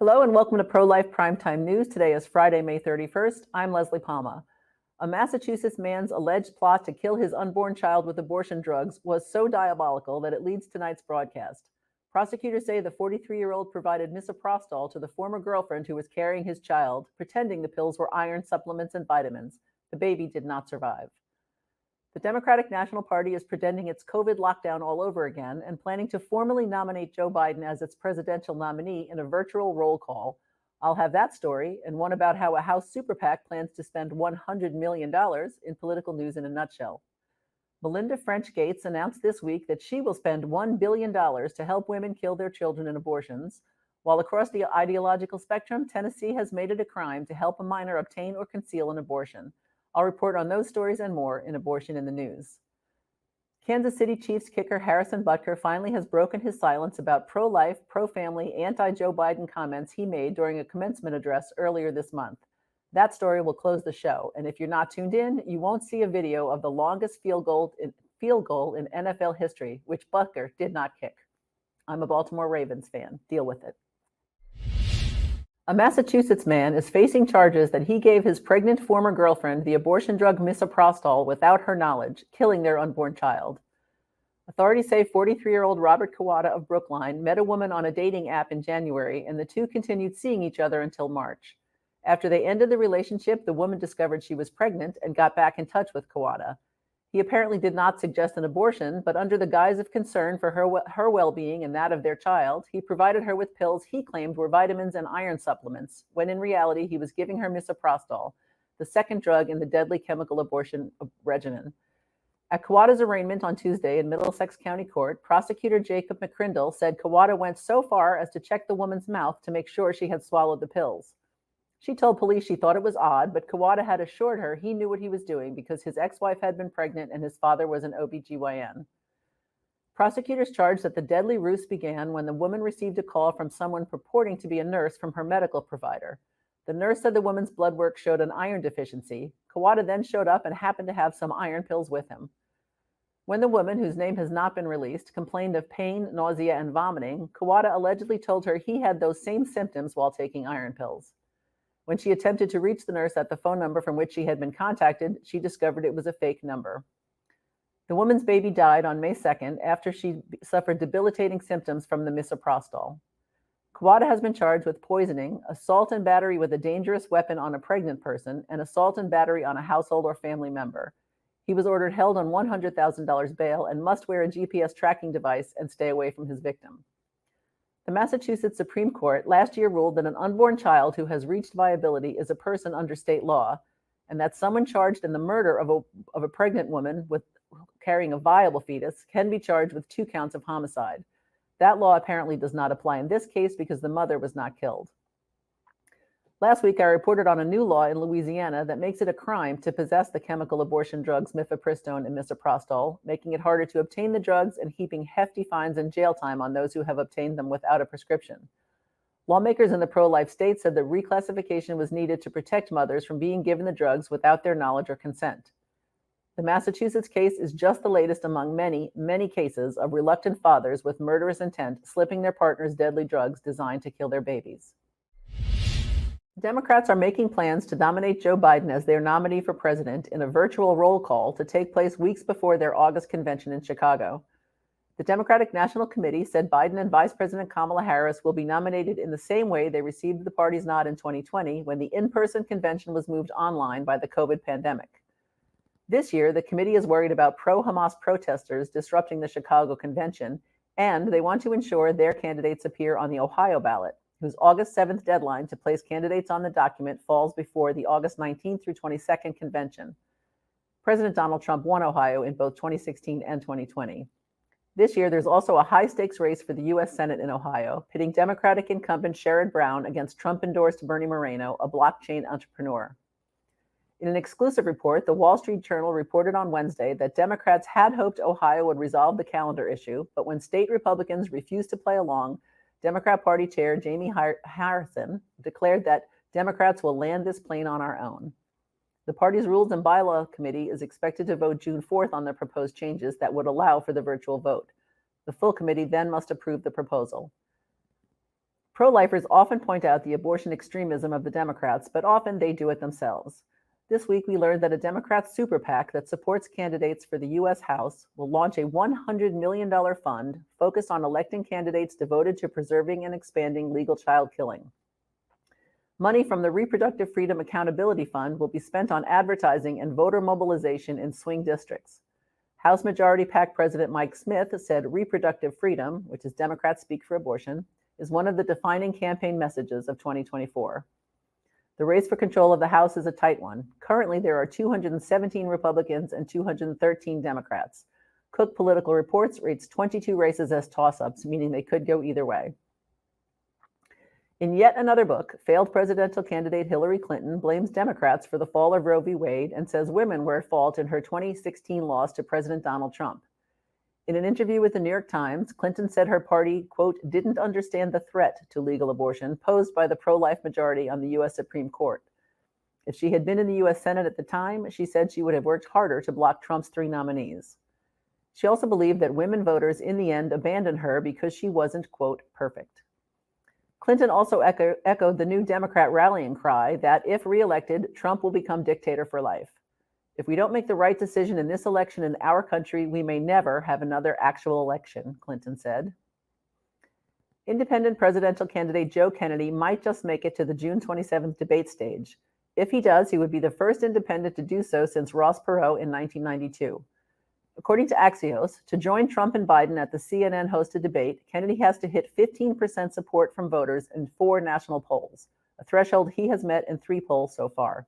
Hello and welcome to Pro-Life Primetime News. Today is Friday, May 31st. I'm Leslie Palma. A Massachusetts man's alleged plot to kill his unborn child with abortion drugs was so diabolical that it leads tonight's broadcast. Prosecutors say the 43-year-old provided misoprostol to the former girlfriend who was carrying his child, pretending the pills were iron supplements and vitamins. The baby did not survive. The Democratic National Party is pretending it's COVID lockdown all over again and planning to formally nominate Joe Biden as its presidential nominee in a virtual roll call. I'll have that story and one about how a House super PAC plans to spend $100 million in political news in a nutshell. Melinda French Gates announced this week that she will spend $1 billion to help women kill their children in abortions, while across the ideological spectrum, Tennessee has made it a crime to help a minor obtain or conceal an abortion. I'll report on those stories and more in Abortion in the News. Kansas City Chiefs kicker Harrison Butker finally has broken his silence about pro-life, pro-family, anti-Joe Biden comments he made during a commencement address earlier this month. That story will close the show, and if you're not tuned in, you won't see a video of the longest field goal in NFL history, which Butker did not kick. I'm a Baltimore Ravens fan. Deal with it. A Massachusetts man is facing charges that he gave his pregnant former girlfriend the abortion drug misoprostol without her knowledge, killing their unborn child. Authorities say 43-year-old Robert Kawada of Brookline met a woman on a dating app in January, and the two continued seeing each other until March. After they ended the relationship, the woman discovered she was pregnant and got back in touch with Kawada. He apparently did not suggest an abortion, but under the guise of concern for her well-being and that of their child, he provided her with pills he claimed were vitamins and iron supplements, when in reality he was giving her misoprostol, the second drug in the deadly chemical abortion regimen. At Kawada's arraignment on Tuesday in Middlesex County Court, prosecutor Jacob McCrindle said Kawada went so far as to check the woman's mouth to make sure she had swallowed the pills. She told police she thought it was odd, but Kawada had assured her he knew what he was doing because his ex-wife had been pregnant and his father was an OBGYN. Prosecutors charged that the deadly ruse began when the woman received a call from someone purporting to be a nurse from her medical provider. The nurse said the woman's blood work showed an iron deficiency. Kawada then showed up and happened to have some iron pills with him. When the woman, whose name has not been released, complained of pain, nausea, and vomiting, Kawada allegedly told her he had those same symptoms while taking iron pills. When she attempted to reach the nurse at the phone number from which she had been contacted, she discovered it was a fake number. The woman's baby died on May 2nd after she suffered debilitating symptoms from the misoprostol. Kawada has been charged with poisoning, assault and battery with a dangerous weapon on a pregnant person, and assault and battery on a household or family member. He was ordered held on $100,000 bail and must wear a GPS tracking device and stay away from his victim. The Massachusetts Supreme Court last year ruled that an unborn child who has reached viability is a person under state law, and that someone charged in the murder of a pregnant woman with carrying a viable fetus can be charged with 2 counts of homicide. That law apparently does not apply in this case because the mother was not killed. Last week, I reported on a new law in Louisiana that makes it a crime to possess the chemical abortion drugs mifepristone and misoprostol, making it harder to obtain the drugs and heaping hefty fines and jail time on those who have obtained them without a prescription. Lawmakers in the pro-life state said that reclassification was needed to protect mothers from being given the drugs without their knowledge or consent. The Massachusetts case is just the latest among many, many cases of reluctant fathers with murderous intent slipping their partners deadly drugs designed to kill their babies. Democrats are making plans to nominate Joe Biden as their nominee for president in a virtual roll call to take place weeks before their August convention in Chicago. The Democratic National Committee said Biden and Vice President Kamala Harris will be nominated in the same way they received the party's nod in 2020 when the in-person convention was moved online by the COVID pandemic. This year, the committee is worried about pro-Hamas protesters disrupting the Chicago convention, and they want to ensure their candidates appear on the Ohio ballot, whose August 7th deadline to place candidates on the document falls before the August 19th through 22nd convention. President Donald Trump won Ohio in both 2016 and 2020. This year, there's also a high-stakes race for the U.S. Senate in Ohio, pitting Democratic incumbent Sherrod Brown against Trump-endorsed Bernie Moreno, a blockchain entrepreneur. In an exclusive report, the Wall Street Journal reported on Wednesday that Democrats had hoped Ohio would resolve the calendar issue, but when state Republicans refused to play along, Democrat Party Chair Jamie Harrison declared that Democrats will land this plane on our own. The party's Rules and Bylaw Committee is expected to vote June 4th on the proposed changes that would allow for the virtual vote. The full committee then must approve the proposal. Pro-lifers often point out the abortion extremism of the Democrats, but often they do it themselves. This week, we learned that a Democrat super PAC that supports candidates for the U.S. House will launch a $100 million fund focused on electing candidates devoted to preserving and expanding legal child killing. Money from the Reproductive Freedom Accountability Fund will be spent on advertising and voter mobilization in swing districts. House Majority PAC President Mike Smith said reproductive freedom, which is Democrats speak for abortion, is one of the defining campaign messages of 2024. The race for control of the House is a tight one. Currently, there are 217 Republicans and 213 Democrats. Cook Political Reports rates 22 races as toss-ups, meaning they could go either way. In yet another book, failed presidential candidate Hillary Clinton blames Democrats for the fall of Roe v. Wade and says women were at fault in her 2016 loss to President Donald Trump. In an interview with the New York Times, Clinton said her party, quote, didn't understand the threat to legal abortion posed by the pro-life majority on the U.S. Supreme Court. If she had been in the U.S. Senate at the time, she said she would have worked harder to block Trump's 3 nominees. She also believed that women voters in the end abandoned her because she wasn't, quote, perfect. Clinton also echoed the new Democrat rallying cry that if reelected, Trump will become dictator for life. If we don't make the right decision in this election in our country, we may never have another actual election, Clinton said. Independent presidential candidate Joe Kennedy might just make it to the June 27th debate stage. If he does, he would be the first independent to do so since Ross Perot in 1992. According to Axios, to join Trump and Biden at the CNN-hosted debate, Kennedy has to hit 15% support from voters in 4 national polls, a threshold he has met in 3 polls so far.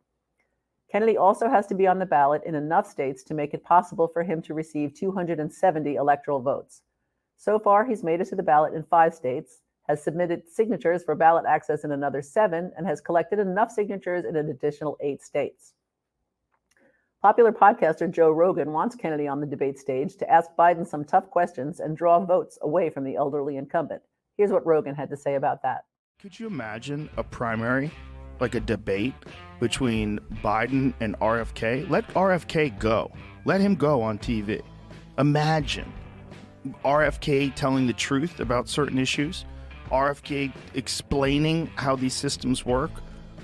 Kennedy also has to be on the ballot in enough states to make it possible for him to receive 270 electoral votes. So far, he's made it to the ballot in 5 states, has submitted signatures for ballot access in another 7, and has collected enough signatures in an additional 8 states. Popular podcaster Joe Rogan wants Kennedy on the debate stage to ask Biden some tough questions and draw votes away from the elderly incumbent. Here's what Rogan had to say about that. Could you imagine a primary, like a debate between Biden and RFK? Let RFK go. Let him go on TV. Imagine RFK telling the truth about certain issues, RFK explaining how these systems work,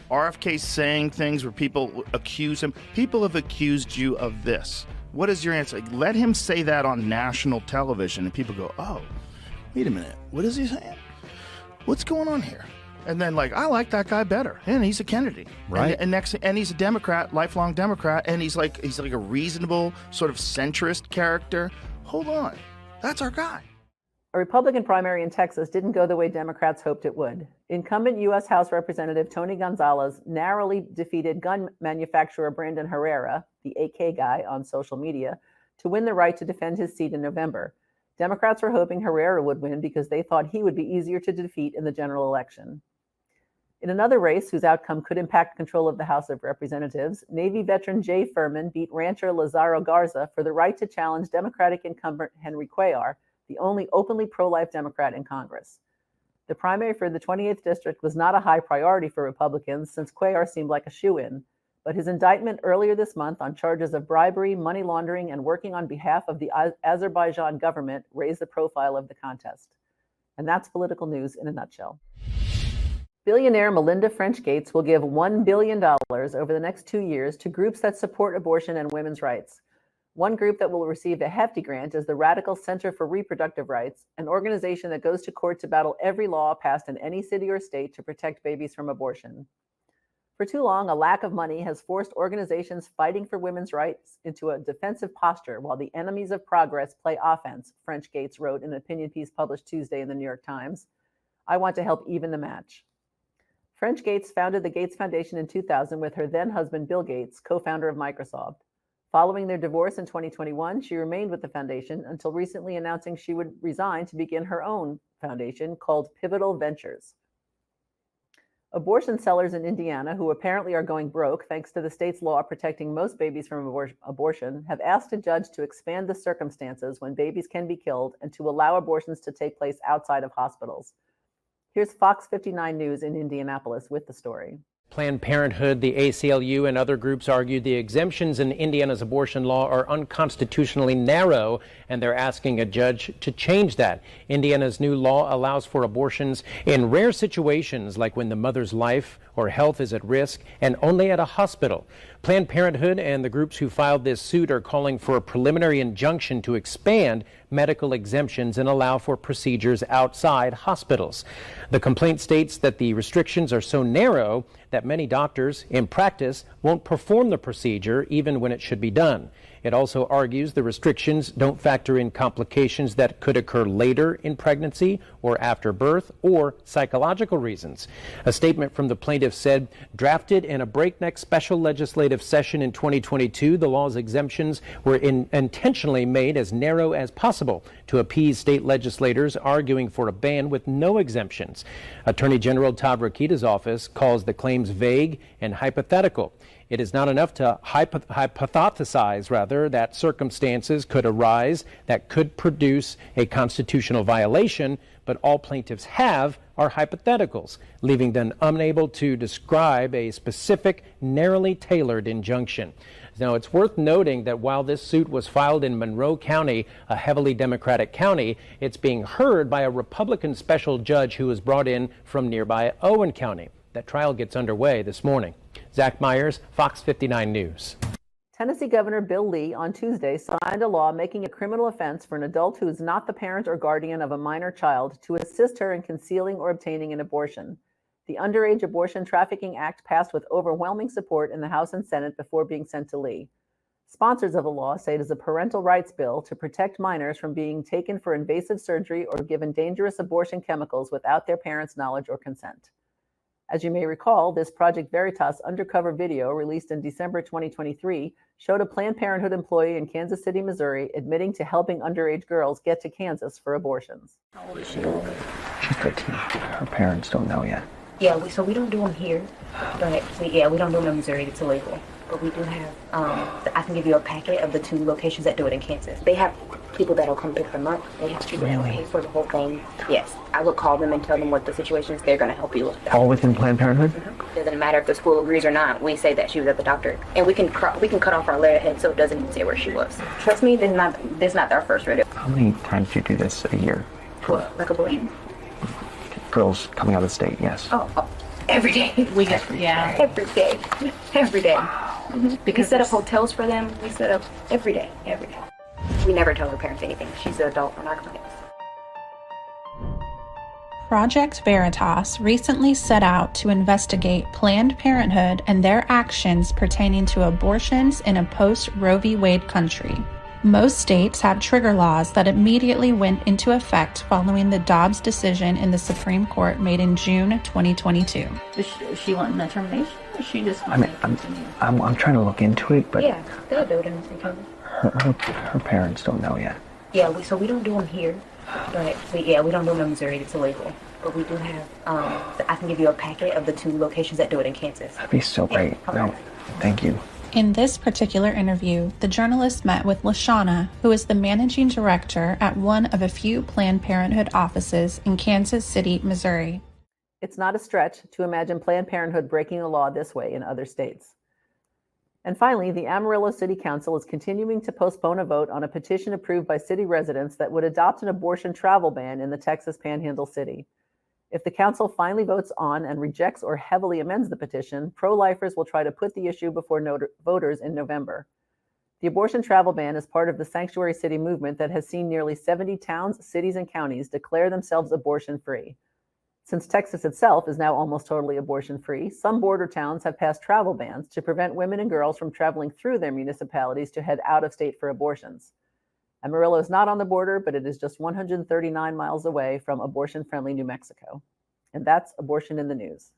RFK saying things where people accuse him. People have accused you of this. What is your answer? Let him say that on national television and people go, oh, wait a minute. What is he saying? What's going on here? And then I like that guy better. And he's a Kennedy. Right. And he's a Democrat, lifelong Democrat. And he's like a reasonable sort of centrist character. Hold on. That's our guy. A Republican primary in Texas didn't go the way Democrats hoped it would. Incumbent U.S. House Representative Tony Gonzalez narrowly defeated gun manufacturer Brandon Herrera, the AK guy on social media, to win the right to defend his seat in November. Democrats were hoping Herrera would win because they thought he would be easier to defeat in the general election. In another race whose outcome could impact control of the House of Representatives, Navy veteran Jay Furman beat rancher Lazaro Garza for the right to challenge Democratic incumbent Henry Cuellar, the only openly pro-life Democrat in Congress. The primary for the 28th district was not a high priority for Republicans since Cuellar seemed like a shoo-in, but his indictment earlier this month on charges of bribery, money laundering, and working on behalf of the Azerbaijan government raised the profile of the contest. And that's political news in a nutshell. Billionaire Melinda French Gates will give $1 billion over the next 2 years to groups that support abortion and women's rights. One group that will receive a hefty grant is the Radical Center for Reproductive Rights, an organization that goes to court to battle every law passed in any city or state to protect babies from abortion. For too long, a lack of money has forced organizations fighting for women's rights into a defensive posture while the enemies of progress play offense, French Gates wrote in an opinion piece published Tuesday in the New York Times. I want to help even the match. French Gates founded the Gates Foundation in 2000 with her then husband, Bill Gates, co-founder of Microsoft. Following their divorce in 2021, she remained with the foundation until recently announcing she would resign to begin her own foundation called Pivotal Ventures. Abortion sellers in Indiana, who apparently are going broke thanks to the state's law protecting most babies from abortion, have asked a judge to expand the circumstances when babies can be killed and to allow abortions to take place outside of hospitals. Here's Fox 59 News in Indianapolis with the story. Planned Parenthood, the ACLU, and other groups argue the exemptions in Indiana's abortion law are unconstitutionally narrow, and they're asking a judge to change that. Indiana's new law allows for abortions in rare situations, like when the mother's life or health is at risk, and only at a hospital. Planned Parenthood and the groups who filed this suit are calling for a preliminary injunction to expand medical exemptions and allow for procedures outside hospitals. The complaint states that the restrictions are so narrow that many doctors, in practice, won't perform the procedure even when it should be done. It also argues the restrictions don't factor in complications that could occur later in pregnancy or after birth or psychological reasons. A statement from the plaintiff said, drafted in a breakneck special legislative session in 2022, the law's exemptions were intentionally made as narrow as possible to appease state legislators arguing for a ban with no exemptions. Attorney General Todd Rokita's office calls the claims vague and hypothetical. It is not enough to hypothesize, that circumstances could arise that could produce a constitutional violation, but all plaintiffs have are hypotheticals, leaving them unable to describe a specific, narrowly tailored injunction. Now, it's worth noting that while this suit was filed in Monroe County, a heavily Democratic county, it's being heard by a Republican special judge who was brought in from nearby Owen County. That trial gets underway this morning. Zach Myers, Fox 59 News. Tennessee Governor Bill Lee on Tuesday signed a law making it a criminal offense for an adult who is not the parent or guardian of a minor child to assist her in concealing or obtaining an abortion. The Underage Abortion Trafficking Act passed with overwhelming support in the House and Senate before being sent to Lee. Sponsors of the law say it is a parental rights bill to protect minors from being taken for invasive surgery or given dangerous abortion chemicals without their parents' knowledge or consent. As you may recall, this Project Veritas undercover video released in December 2023 showed a Planned Parenthood employee in Kansas City, Missouri, admitting to helping underage girls get to Kansas for abortions. How old is she? She's 13. Her parents don't know yet. Yeah, so we don't do them here, but we don't do them in Missouri. It's illegal. But we do have, I can give you a packet of the 2 locations that do it in Kansas. They have people that'll come pick them up. They have people that pay for the whole thing. Yes, I would call them and tell them what the situation is. They're going to help you with that. All within Planned Parenthood? Mm-hmm. Doesn't matter if the school agrees or not. We say that she was at the doctor, and we can cut off our letterhead so it doesn't even say where she was. Trust me, this is not our first rodeo. How many times do you do this a year? What, like abortion? Girls coming out of the state, yes. Oh, every day. We get, yeah. Every day. Every day. Mm-hmm. Because we set up hotels for them. We set up every day. We never tell her parents anything. She's an adult on our clinics. Project Veritas recently set out to investigate Planned Parenthood and their actions pertaining to abortions in a post-Roe v. Wade country. Most states have trigger laws that immediately went into effect following the Dobbs decision in the Supreme Court made in June 2022. Is she wanting that termination, or she just I mean, I'm trying to look into it, but yeah, they'll do it in the county. Her parents don't know yet. Yeah, so we don't do them here, but we don't do them in Missouri. It's illegal. But we do have, I can give you a packet of the 2 locations that do it in Kansas. That'd be so great. No, thank you. In this particular interview, the journalist met with LaShawna, who is the managing director at one of a few Planned Parenthood offices in Kansas City, Missouri. It's not a stretch to imagine Planned Parenthood breaking the law this way in other states. And finally, the Amarillo City Council is continuing to postpone a vote on a petition approved by city residents that would adopt an abortion travel ban in the Texas Panhandle city. If the council finally votes on and rejects or heavily amends the petition, pro-lifers will try to put the issue before voters in November. The abortion travel ban is part of the sanctuary city movement that has seen nearly 70 towns, cities, and counties declare themselves abortion-free. Since Texas itself is now almost totally abortion-free, some border towns have passed travel bans to prevent women and girls from traveling through their municipalities to head out of state for abortions. Amarillo is not on the border, but it is just 139 miles away from abortion-friendly New Mexico. And that's Abortion in the News.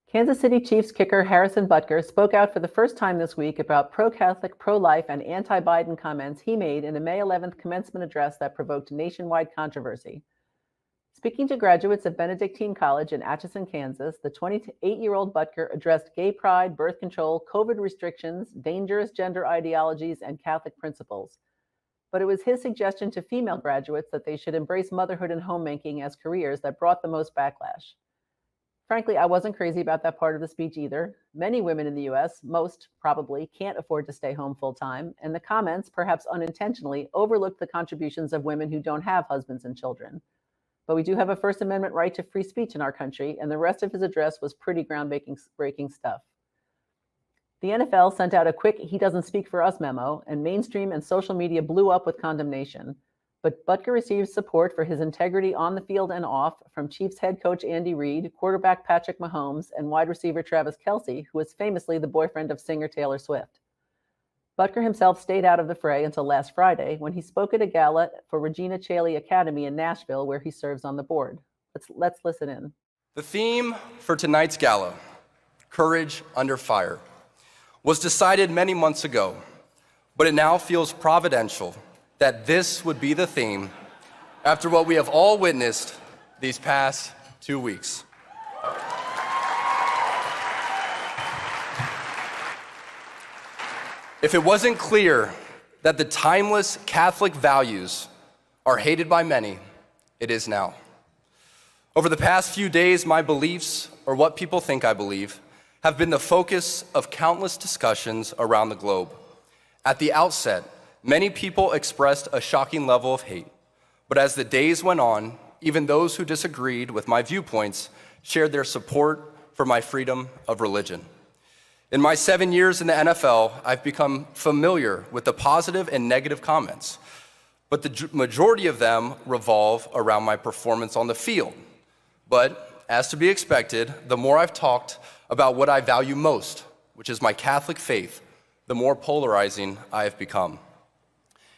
Kansas City Chiefs kicker Harrison Butker spoke out for the first time this week about pro-Catholic, pro-life, and anti-Biden comments he made in a May 11th commencement address that provoked nationwide controversy. Speaking to graduates of Benedictine College in Atchison, Kansas, the 28-year-old Butker addressed gay pride, birth control, COVID restrictions, dangerous gender ideologies, and Catholic principles. But it was his suggestion to female graduates that they should embrace motherhood and homemaking as careers that brought the most backlash. Frankly, I wasn't crazy about that part of the speech either. Many women in the US, most probably, can't afford to stay home full time, and the comments, perhaps unintentionally, overlooked the contributions of women who don't have husbands and children. But we do have a First Amendment right to free speech in our country, and the rest of his address was pretty groundbreaking stuff. The NFL sent out a quick "he doesn't speak for us" memo, and mainstream and social media blew up with condemnation. But Butker received support for his integrity on the field and off from Chiefs head coach Andy Reid, quarterback Patrick Mahomes, and wide receiver Travis Kelce, who was famously the boyfriend of singer Taylor Swift. Butker himself stayed out of the fray until last Friday when he spoke at a gala for Regina Chaley Academy in Nashville, where he serves on the board. Let's listen in. The theme for tonight's gala, Courage Under Fire, was decided many months ago, but it now feels providential that this would be the theme after what we have all witnessed these past 2 weeks. If it wasn't clear that the timeless Catholic values are hated by many, it is now. Over the past few days, my beliefs, or what people think I believe, have been the focus of countless discussions around the globe. At the outset, many people expressed a shocking level of hate, but as the days went on, even those who disagreed with my viewpoints shared their support for my freedom of religion. In my 7 years in the NFL, I've become familiar with the positive and negative comments, but the majority of them revolve around my performance on the field. But as to be expected, the more I've talked about what I value most, which is my Catholic faith, the more polarizing I have become.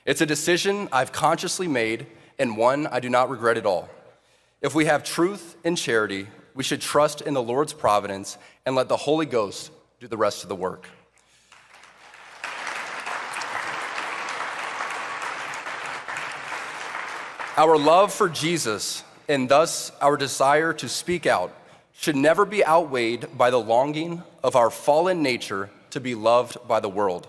It's a decision I've consciously made and one I do not regret at all. If we have truth and charity, we should trust in the Lord's providence and let the Holy Ghost do the rest of the work. Our love for Jesus, and thus our desire to speak out, should never be outweighed by the longing of our fallen nature to be loved by the world.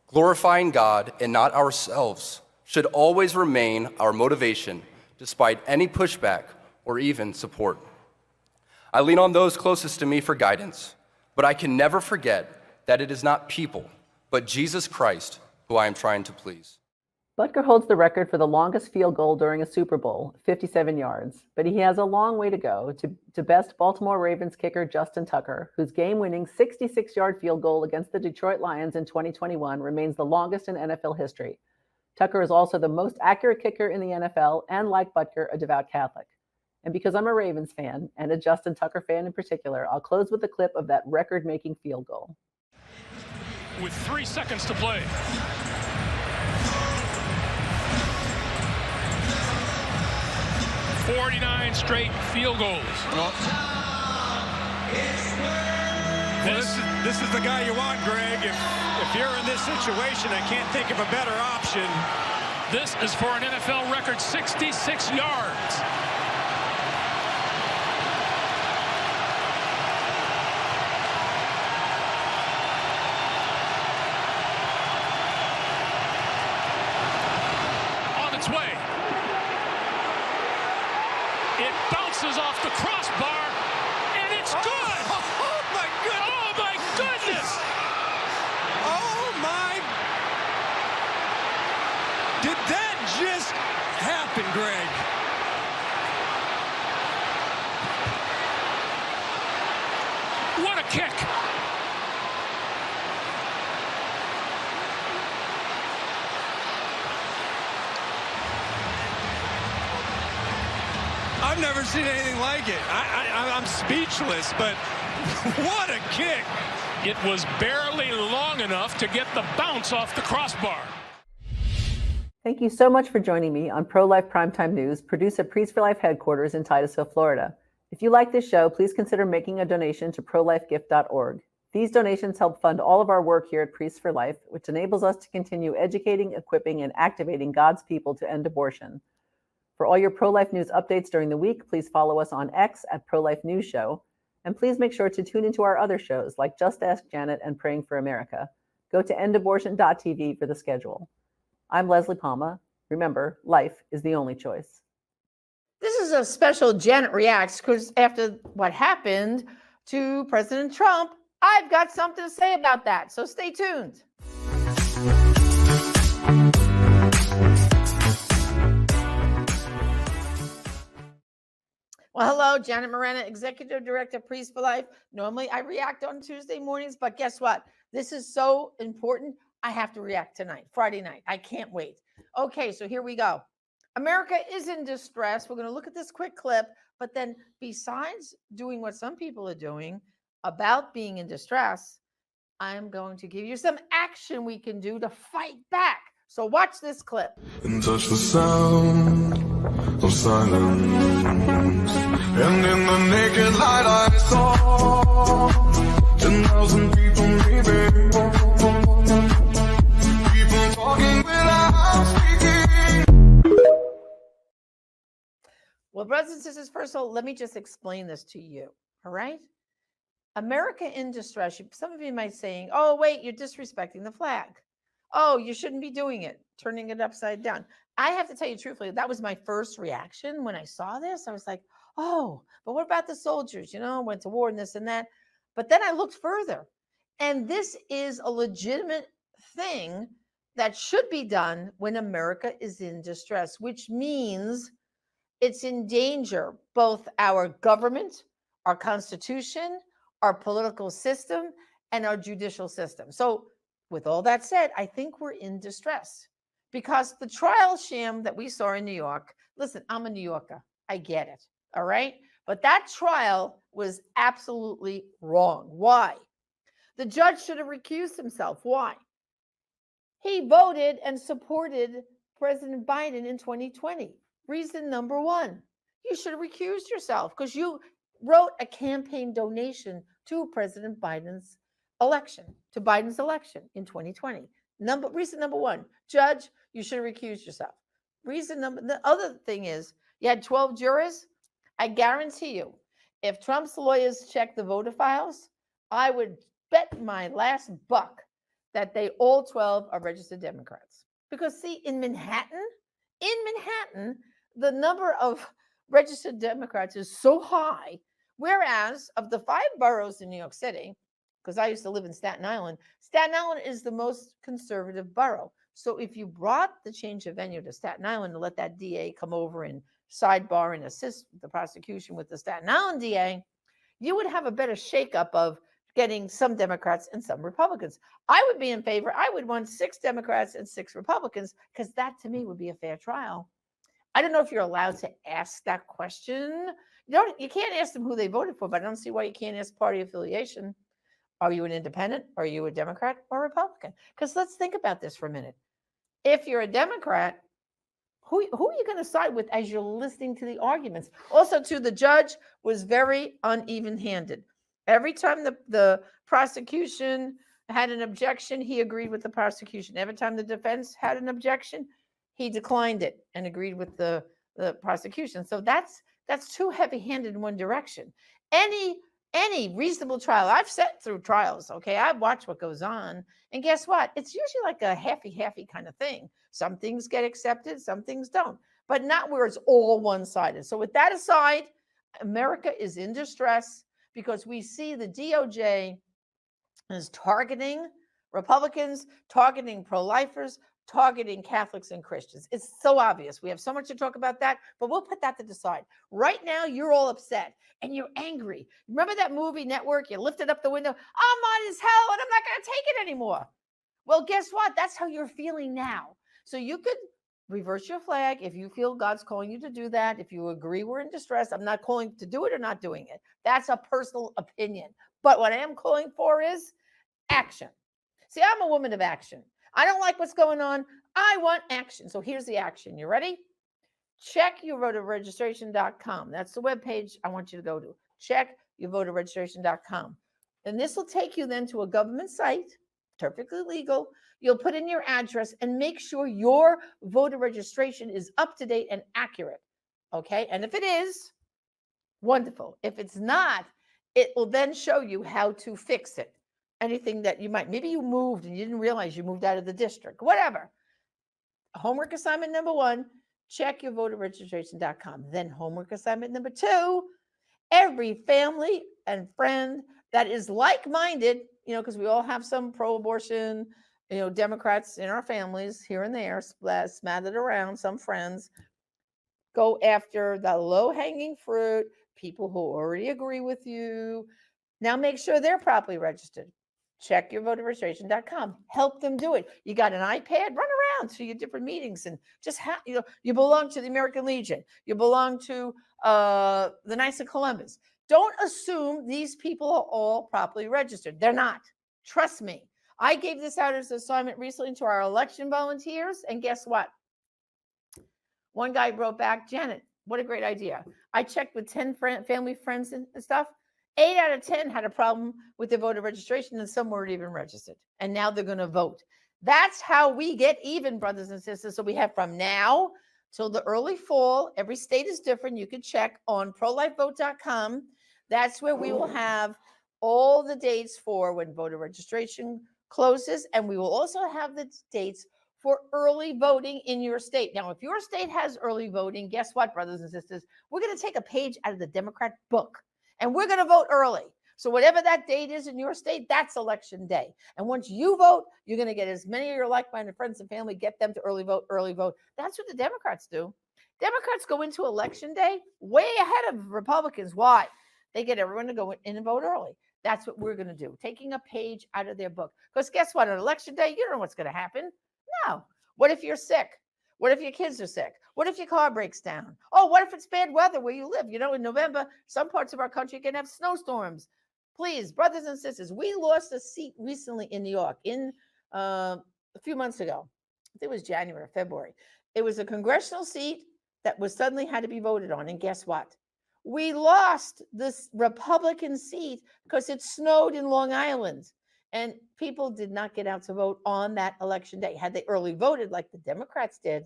Glorifying God and not ourselves should always remain our motivation, despite any pushback or even support. I lean on those closest to me for guidance, but I can never forget that it is not people, but Jesus Christ who I am trying to please. Butker holds the record for the longest field goal during a Super Bowl, 57 yards, but he has a long way to go to best Baltimore Ravens kicker Justin Tucker, whose game-winning 66-yard field goal against the Detroit Lions in 2021 remains the longest in NFL history. Tucker is also the most accurate kicker in the NFL and, like Butker, a devout Catholic. And because I'm a Ravens fan, and a Justin Tucker fan in particular, I'll close with a clip of that record-making field goal. With 3 seconds to play. "49 straight field goals." Well, this is the guy you want, Greg. If you're in this situation, I can't think of a better option. This is for an NFL record 66 yards. On its way. It bounces off the crossbar, and it's good! Oh, my goodness! Oh, my goodness! Oh, my... Did that just happen, Greg? What a kick! I've never seen anything like it. I'm speechless, but what a kick. It was barely long enough to get the bounce off the crossbar. Thank you so much for joining me on Pro-Life Primetime News, produced at Priests for Life headquarters in Titusville, Florida. If you like this show, please consider making a donation to prolifegift.org. These donations help fund all of our work here at Priests for Life, which enables us to continue educating, equipping, and activating God's people to end abortion. For all your pro-life news updates during the week, please follow us on X at Pro-Life News Show. And please make sure to tune into our other shows like Just Ask Janet and Praying for America. Go to endabortion.tv for the schedule. I'm Leslie Palma. Remember, life is the only choice. This is a special Janet Reacts because after what happened to President Trump, I've got something to say about that. So stay tuned. Well, hello, Janet Morana, Executive Director, Priest for Life. Normally I react on Tuesday mornings, but guess what? This is so important. I have to react tonight, Friday night. I can't wait. Okay, so here we go. America is in distress. We're going to look at this quick clip, but then besides doing what some people are doing about being in distress, I'm going to give you some action we can do to fight back. So watch this clip. And touch the sound of silence. And in the naked light I saw 10,000 people maybe. People talking without speaking. Well, brothers and sisters, first of all, let me just explain this to you, all right? America in distress. Some of you might be saying, oh, wait, you're disrespecting the flag. Oh, you shouldn't be doing it, turning it upside down. I have to tell you truthfully, that was my first reaction when I saw this. I was like, oh, but what about the soldiers? You know, went to war and this and that. But then I looked further, and this is a legitimate thing that should be done when America is in distress, which means it's in danger, both our government, our constitution, our political system, and our judicial system. So with all that said, I think we're in distress because the trial sham that we saw in New York, listen, I'm a New Yorker. I get it. All right. But that trial was absolutely wrong. Why? The judge should have recused himself. Why? He voted and supported President Biden in 2020. Reason number one, you should have recused yourself because you wrote a campaign donation to President Biden's election, in 2020. Reason number one, judge, you should have recused yourself. The other thing is, you had 12 jurors. I guarantee you, if Trump's lawyers checked the voter files, I would bet my last buck that they all 12 are registered Democrats. Because see, in Manhattan, the number of registered Democrats is so high, whereas of the 5 boroughs in New York City, because I used to live in Staten Island is the most conservative borough. So if you brought the change of venue to Staten Island to let that DA come over and sidebar and assist the prosecution with the Staten Island DA, you would have a better shakeup of getting some Democrats and some Republicans. I would be in favor. I would want 6 Democrats and 6 Republicans because that to me would be a fair trial. I don't know if you're allowed to ask that question. You can't ask them who they voted for, but I don't see why you can't ask party affiliation. Are you an independent? Are you a Democrat or Republican? Because let's think about this for a minute. If you're a Democrat, who are you going to side with as you're listening to the arguments? Also, too, the judge was very uneven-handed. Every time the prosecution had an objection, he agreed with the prosecution. Every time the defense had an objection, he declined it and agreed with the prosecution. So that's too heavy-handed in one direction. Any reasonable trial, I've sat through trials, okay? I've watched what goes on. And guess what? It's usually like a halfy kind of thing. Some things get accepted, some things don't, but not where it's all one-sided. So with that aside, America is in distress because we see the DOJ is targeting Republicans, targeting pro-lifers, targeting Catholics and Christians. It's so obvious. We have so much to talk about that, but we'll put that to the side. Right now, you're all upset and you're angry. Remember that movie Network? You lifted up the window. I'm on as hell and I'm not going to take it anymore. Well, guess what? That's how you're feeling now. So you could reverse your flag if you feel God's calling you to do that. If you agree we're in distress, I'm not calling to do it or not doing it. That's a personal opinion. But what I am calling for is action. See, I'm a woman of action. I don't like what's going on. I want action. So here's the action. You ready? Check yourvoterregistration.com. That's the webpage I want you to go to. Check yourvoterregistration.com. And this will take you then to a government site, perfectly legal. You'll put in your address and make sure your voter registration is up to date and accurate. Okay? And if it is, wonderful. If it's not, it will then show you how to fix it. Anything that you maybe you moved and you didn't realize you moved out of the district, whatever. Homework assignment number 1, check your voterregistration.com. Then homework assignment number 2, every family and friend that is like-minded, because we all have some pro-abortion, Democrats in our families here and there, smattered around, some friends, go after the low-hanging fruit, people who already agree with you. Now make sure they're properly registered. Check your voterregistration.com. Help them do it. You got an iPad? Run around to your different meetings and just you belong to the American Legion. You belong to the Knights of Columbus. Don't assume these people are all properly registered. They're not. Trust me. I gave this out as an assignment recently to our election volunteers, and guess what? One guy wrote back, Janet, what a great idea. I checked with 10 family friends and stuff. 8 out of 10 had a problem with their voter registration, and some weren't even registered. And now they're going to vote. That's how we get even, brothers and sisters. So we have from now till the early fall. Every state is different. You can check on prolifevote.com. That's where we will have all the dates for when voter registration closes. And we will also have the dates for early voting in your state. Now, if your state has early voting, guess what, brothers and sisters? We're going to take a page out of the Democrat book, and we're going to vote early. So whatever that date is in your state, that's election day. And once you vote, you're going to get as many of your like-minded friends and family, get them to early vote, early vote. That's what the Democrats do. Democrats go into election day way ahead of Republicans. Why? They get everyone to go in and vote early. That's what we're going to do, taking a page out of their book. Because guess what? On election day, you don't know what's going to happen. No. What if you're sick? What if your kids are sick? What if your car breaks down? Oh, what if it's bad weather where you live? In November, some parts of our country can have snowstorms. Please, brothers and sisters, we lost a seat recently in New York a few months ago. I think it was January or February. It was a congressional seat that was suddenly had to be voted on. And guess what? We lost this Republican seat because it snowed in Long Island. And people did not get out to vote on that election day. Had they early voted like the Democrats did,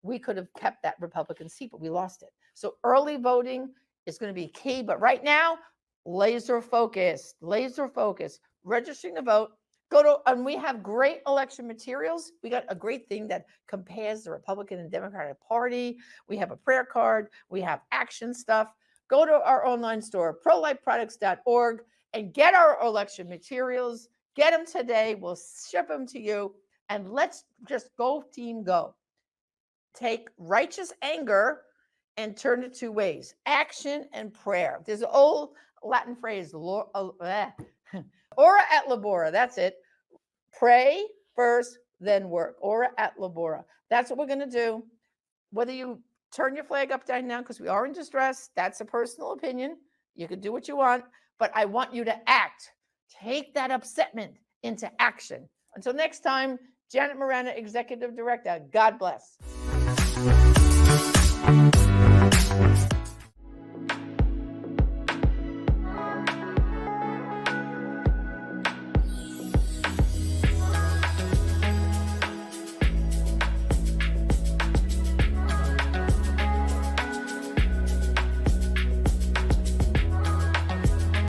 we could have kept that Republican seat, but we lost it. So early voting is going to be key. But right now, laser focused, registering to vote. And we have great election materials. We got a great thing that compares the Republican and Democratic Party. We have a prayer card. We have action stuff. Go to our online store, prolifeproducts.org, and get our election materials. Get them today. We'll ship them to you. And let's just go, team, go. Take righteous anger and turn it 2 ways: action and prayer. There's an old Latin phrase, ora et labora. That's it. Pray first, then work. Ora et labora. That's what we're going to do. Whether you turn your flag upside down because we are in distress, that's a personal opinion. You can do what you want, but I want you to act. Take that upsetment into action. Until next time, Janet Morana, Executive Director. God bless.